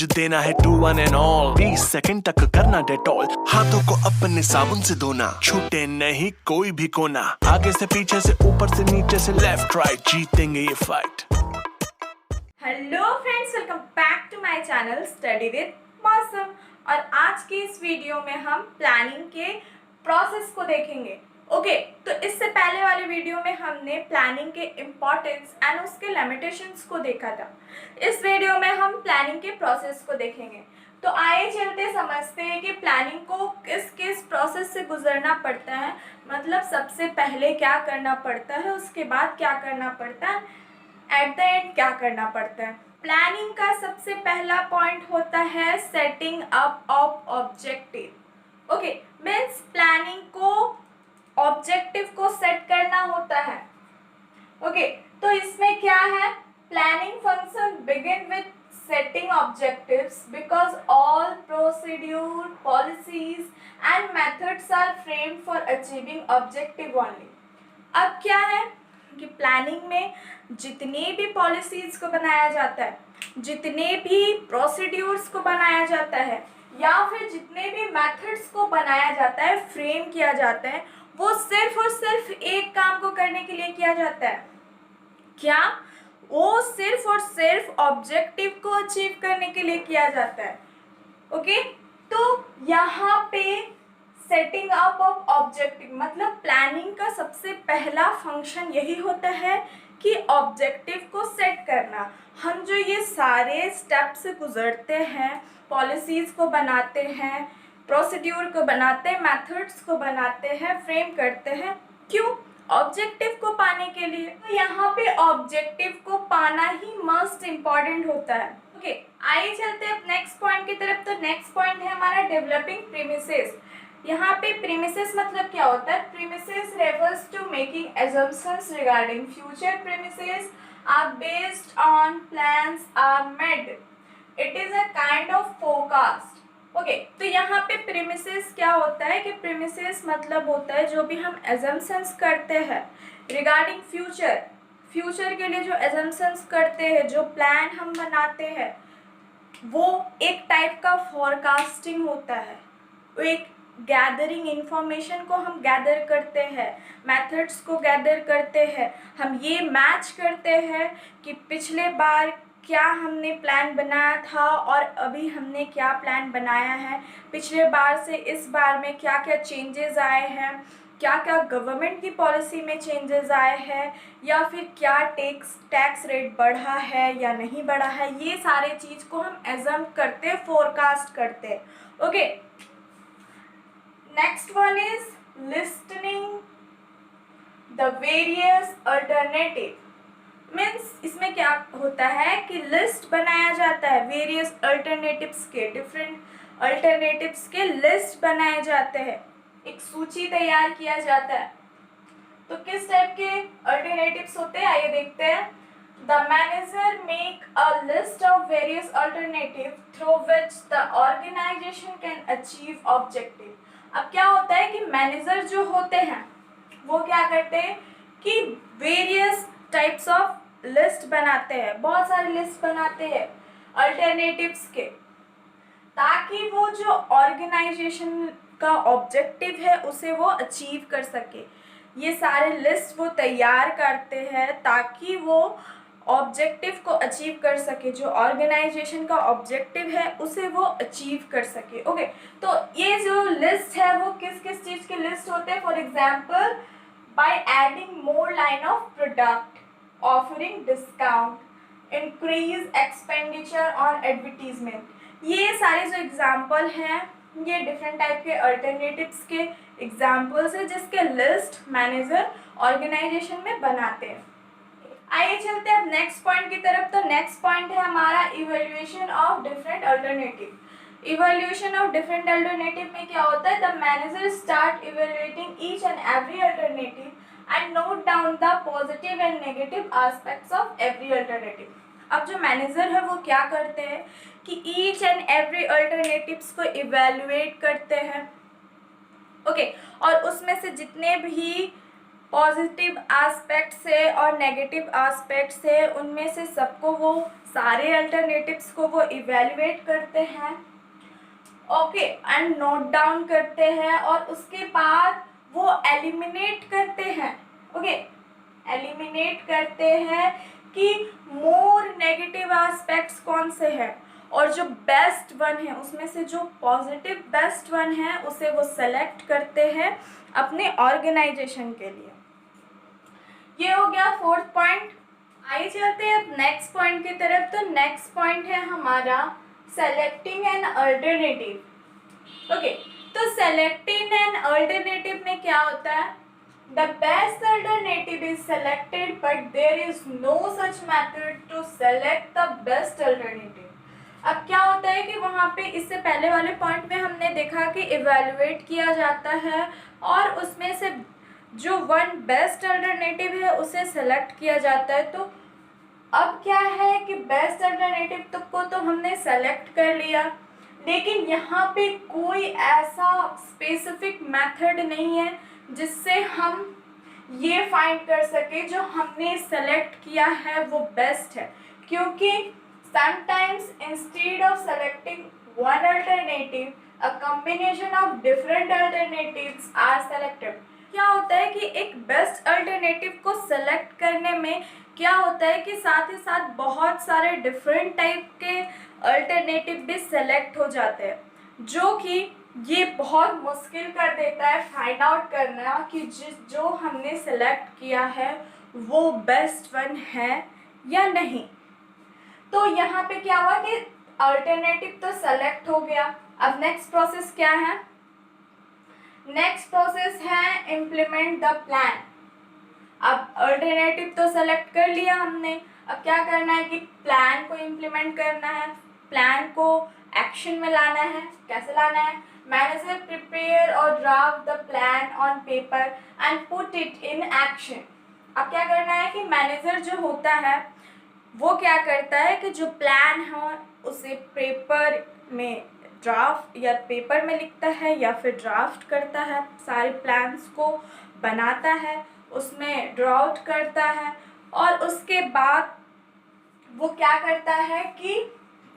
आज देना है to one and all, 20 second तक करना डेटॉल, हाथों को अपने साबुन से धोना, छूटे नहीं कोई भी कोना, आगे से पीछे से ऊपर से नीचे से लेफ्ट राइट, जीतेंगे ये fight. Hello friends, welcome back to my channel study with Mausam. और आज की इस वीडियो में हम प्लानिंग के प्रोसेस को देखेंगे। ओके, तो इससे पहले वाले वीडियो में हमने प्लानिंग के इम्पोर्टेंस एंड उसके लिमिटेशंस को देखा था। इस वीडियो में हम प्लानिंग के प्रोसेस को देखेंगे। तो आइए चलते समझते हैं कि प्लानिंग को किस किस प्रोसेस से गुजरना पड़ता है, मतलब सबसे पहले क्या करना पड़ता है, उसके बाद क्या करना पड़ता है, एट द एंड क्या करना पड़ता है। प्लानिंग का सबसे पहला पॉइंट होता है setting up of objective. Okay, means planning को ऑब्जेक्टिव को सेट करना होता है। ओके, तो इसमें क्या है, planning function begin with setting objectives because all procedure, policies and methods are framed for achieving objective only। अब क्या है कि प्लानिंग में जितने भी पॉलिसीज को बनाया जाता है, जितने भी प्रोसीड्यूर्स को बनाया जाता है, या फिर जितने भी मेथड्स को बनाया जाता है, फ्रेम किया जाता है, वो सिर्फ और सिर्फ एक काम को करने के लिए किया जाता है। क्या? वो सिर्फ और सिर्फ ऑब्जेक्टिव को अचीव करने के लिए किया जाता है। ओके, तो यहाँ पे सेटिंग अप ऑफ ऑब्जेक्टिव मतलब प्लानिंग का सबसे पहला फंक्शन यही होता है कि ऑब्जेक्टिव को सेट करना। हम जो ये सारे स्टेप से गुजरते हैं, पॉलिसीज़ को बनाते हैं, प्रोसीड्यूर को बनाते हैं, मेथड्स को बनाते हैं, फ्रेम करते हैं, क्यों? ऑब्जेक्टिव को पाने के लिए। तो यहाँ पे ऑब्जेक्टिव को पाना ही मोस्ट इम्पॉर्टेंट होता है। ओके, आइए चलते हैं नेक्स्ट पॉइंट की तरफ। तो नेक्स्ट पॉइंट है हमारा डेवलपिंग प्रीमिसेस। यहाँ पे प्रीमिसेस मतलब क्या होता है? Premises refers to making assumptions regarding future premises are based on plans are made. It is a kind of forecast. Okay, तो यहाँ पे प्रीमिसेस क्या होता है कि प्रीमिसेस मतलब होता है जो भी हम एजम्पशंस करते हैं रिगार्डिंग फ्यूचर के लिए जो एजम्पशंस करते हैं, जो प्लान हम बनाते हैं, वो एक टाइप का फॉरकास्टिंग होता है। वो एक गैदरिंग इंफॉर्मेशन को हम गैदर करते हैं, मेथड्स को गैदर करते हैं, हम ये मैच करते हैं कि पिछले बार क्या हमने प्लान बनाया था और अभी हमने क्या प्लान बनाया है, पिछले बार से इस बार में क्या क्या चेंजेस आए हैं, क्या क्या गवर्नमेंट की पॉलिसी में चेंजेस आए हैं, या फिर क्या टैक्स रेट बढ़ा है या नहीं बढ़ा है। ये सारे चीज़ को हम एजम्प करते हैं, फोरकास्ट करते हैं। Okay, next one is listening the various alternative. Means इसमें क्या होता है कि लिस्ट बनाया जाता है वेरियस अल्टरनेटिव्स के, डिफरेंट अल्टरनेटिव्स के लिस्ट बनाए जाते हैं, एक सूची तैयार किया जाता है। तो किस टाइप के अल्टरनेटिव्स होते हैं आइए देखते हैं। The manager make a list of various alternative through which the organisation can achieve objective. अब क्या होता है कि मैनेजर जो होते हैं वो क्या करते हैं कि वेरियस टाइप्स ऑफ लिस्ट बनाते हैं, बहुत सारे लिस्ट बनाते हैं अल्टरनेटिव्स के, ताकि वो जो ऑर्गेनाइजेशन का ऑब्जेक्टिव है उसे वो अचीव कर सके। ये सारे लिस्ट वो तैयार करते हैं ताकि वो ऑब्जेक्टिव को अचीव कर सके, जो ऑर्गेनाइजेशन का ऑब्जेक्टिव है उसे वो अचीव कर सके। ओके, तो ये जो लिस्ट है वो किस किस चीज़ की लिस्ट होते हैं? For example, by adding more line of product, offering discount, increase expenditure on advertisement। ये सारे जो एग्जाम्पल हैं ये डिफरेंट टाइप के अल्टरनेटिव्स के एग्जाम्पल्स हैं जिसके लिस्ट मैनेजर ऑर्गेनाइजेशन में बनाते हैं। आइए चलते हैं अब नेक्स्ट पॉइंट की तरफ। तो नेक्स्ट पॉइंट है हमारा evaluation of different alternative. Evaluation of different alternative में क्या होता है? The manager start evaluating each and every alternative and note down the positive and negative aspects of every alternative. अब जो मैनेजर है वो क्या करते हैं कि ईच एंड एवरी अल्टरनेटिव्स को इवैल्यूएट करते हैं। ओके, और उसमें से जितने भी पॉजिटिव एस्पेक्ट्स है और नेगेटिव एस्पेक्ट्स है, उनमें से सबको वो सारे अल्टरनेटिव्स को वो इवेल्युएट करते हैं, ओके, एंड नोट डाउन करते हैं, और उसके बाद वो एलिमिनेट करते हैं, ओके, एलिमिनेट करते हैं कि मोर नेगेटिव एस्पेक्ट्स कौन से हैं, और जो बेस्ट वन है उसमें से जो पॉजिटिव बेस्ट वन है उसे वो सेलेक्ट करते हैं अपने ऑर्गेनाइजेशन के लिए। ये हो गया फोर्थ पॉइंट। आइए चलते हैं अब नेक्स्ट पॉइंट की तरफ। तो नेक्स्ट पॉइंट है हमारा सेलेक्टिंग एन अल्टरनेटिव। ओके, तो सेलेक्टिंग एन अल्टरनेटिव में क्या होता है, the best alternative is selected but there is no such method to select the best alternative. अब क्या होता है कि वहाँ पे इससे पहले वाले पॉइंट में हमने देखा कि इवेल्युएट किया जाता है और उसमें से जो वन बेस्ट अल्टरनेटिव है उसे सेलेक्ट किया जाता है। तो अब क्या है कि बेस्ट अल्टरनेटिव को तो हमने सेलेक्ट कर लिया, लेकिन यहाँ पे कोई ऐसा स्पेसिफिक मेथड नहीं है जिससे हम ये फाइंड कर सके जो हमने सेलेक्ट किया है वो बेस्ट है, क्योंकि sometimes instead of selecting one alternative, a combination of different alternatives are selected। क्या होता है कि एक बेस्ट अल्टरनेटिव को सेलेक्ट करने में क्या होता है कि साथ ही साथ बहुत सारे डिफरेंट टाइप के अल्टरनेटिव भी सेलेक्ट हो जाते हैं, जो कि ये बहुत मुश्किल कर देता है फाइंड आउट करना कि जो हमने सेलेक्ट किया है वो बेस्ट वन है या नहीं। तो यहाँ पे क्या हुआ कि अल्टरनेटिव तो सेलेक्ट हो गया। अब नेक्स्ट प्रोसेस क्या है, नेक्स्ट प्रोसेस है इम्प्लीमेंट द प्लान। अब अल्टरनेटिव तो सेलेक्ट कर लिया हमने, अब क्या करना है कि प्लान को इम्प्लीमेंट करना है, प्लान को एक्शन में लाना है। कैसे लाना है, मैनेजर प्रिपेयर और draft the plan on paper and put it in action. अब क्या करना है कि मैनेजर जो होता है वो क्या करता है कि जो प्लान है उसे पेपर में ड्राफ्ट या पेपर में लिखता है या फिर ड्राफ्ट करता है, सारे प्लान्स को बनाता है, उसमें ड्राफ्ट करता है, और उसके बाद वो क्या करता है कि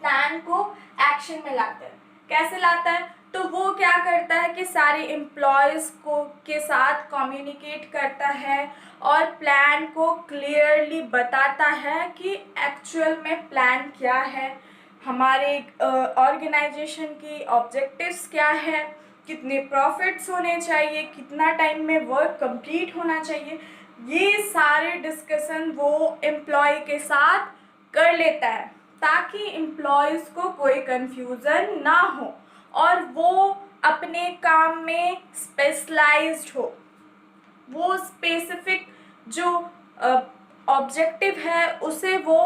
प्लान को एक्शन में लाता है। कैसे लाता है, तो वो क्या करता है कि सारे एम्प्लॉयज़ को के साथ कम्युनिकेट करता है और प्लान को क्लियरली बताता है कि एक्चुअल में प्लान क्या है, हमारे ऑर्गेनाइजेशन की ऑब्जेक्टिव्स क्या है, कितने प्रॉफिट्स होने चाहिए, कितना टाइम में वर्क कंप्लीट होना चाहिए, ये सारे डिस्कशन वो एम्प्लॉय के साथ कर लेता है ताकि एम्प्लॉयज़ को कोई कंफ्यूजन ना हो और वो अपने काम में स्पेशलाइज्ड हो, वो स्पेसिफिक जो ऑब्जेक्टिव है उसे वो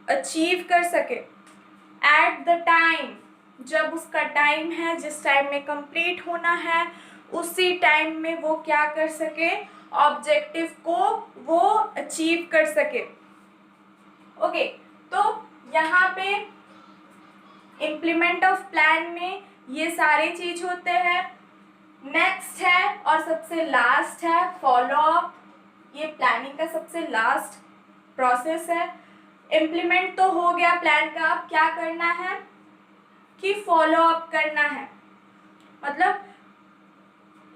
अचीव कर सके एट द टाइम, जब उसका टाइम है, जिस टाइम में कंप्लीट होना है उसी टाइम में वो क्या कर सके, ऑब्जेक्टिव को वो अचीव कर सके। ओके, तो यहाँ पे इम्प्लीमेंट ऑफ प्लान में ये सारे चीज होते हैं। नेक्स्ट है और सबसे लास्ट है फॉलो अप। ये प्लानिंग का सबसे लास्ट प्रोसेस है। इम्प्लीमेंट तो हो गया प्लान का, अब क्या करना है कि फॉलो अप करना है। मतलब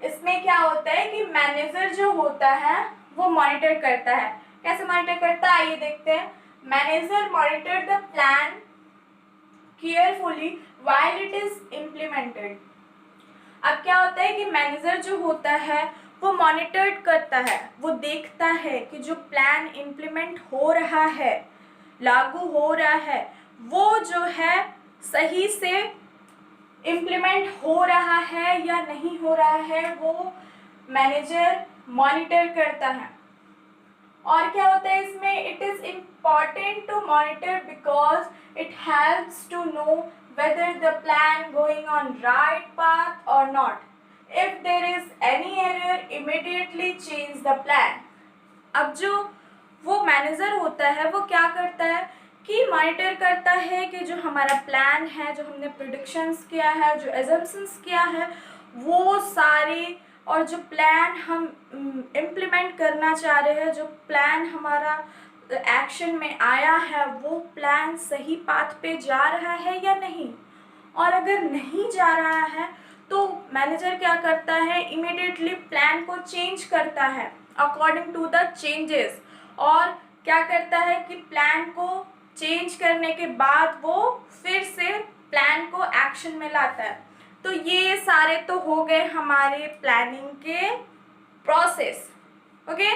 इसमें क्या होता है कि मैनेजर जो होता है वो मॉनिटर करता है। कैसे मॉनिटर करता है आइए देखते हैं। Manager monitor the plan carefully while it is implemented. अब क्या होता है कि मैनेजर जो होता है वो मॉनिटर करता है, वो देखता है कि जो प्लान इम्प्लीमेंट हो रहा है, लागू हो रहा है, वो जो है सही से इम्प्लीमेंट हो रहा है या नहीं हो रहा है, वो मैनेजर मॉनिटर करता है। और क्या होता है इसमें, it is important to monitor because it helps to know whether the plan going on right path or not. If there is any error, immediately change the plan. अब जो वो मैनेजर होता है वो क्या करता है कि मॉनिटर करता है कि जो हमारा प्लान है, जो हमने प्रेडिक्शंस किया है, जो एजम्पशंस किया है, वो सारे और जो प्लान हम इम्प्लीमेंट करना चाह रहे हैं, जो प्लान हमारा एक्शन में आया है, वो प्लान सही पाथ पे जा रहा है या नहीं। और अगर नहीं जा रहा है तो मैनेजर क्या करता है, इमीडिएटली प्लान को चेंज करता है अकॉर्डिंग टू द चेंजेस। और क्या करता है कि प्लान को चेंज करने के बाद वो फिर से प्लान को एक्शन में लाता है। तो ये सारे तो हो गए हमारे प्लानिंग के प्रोसेस। ओके।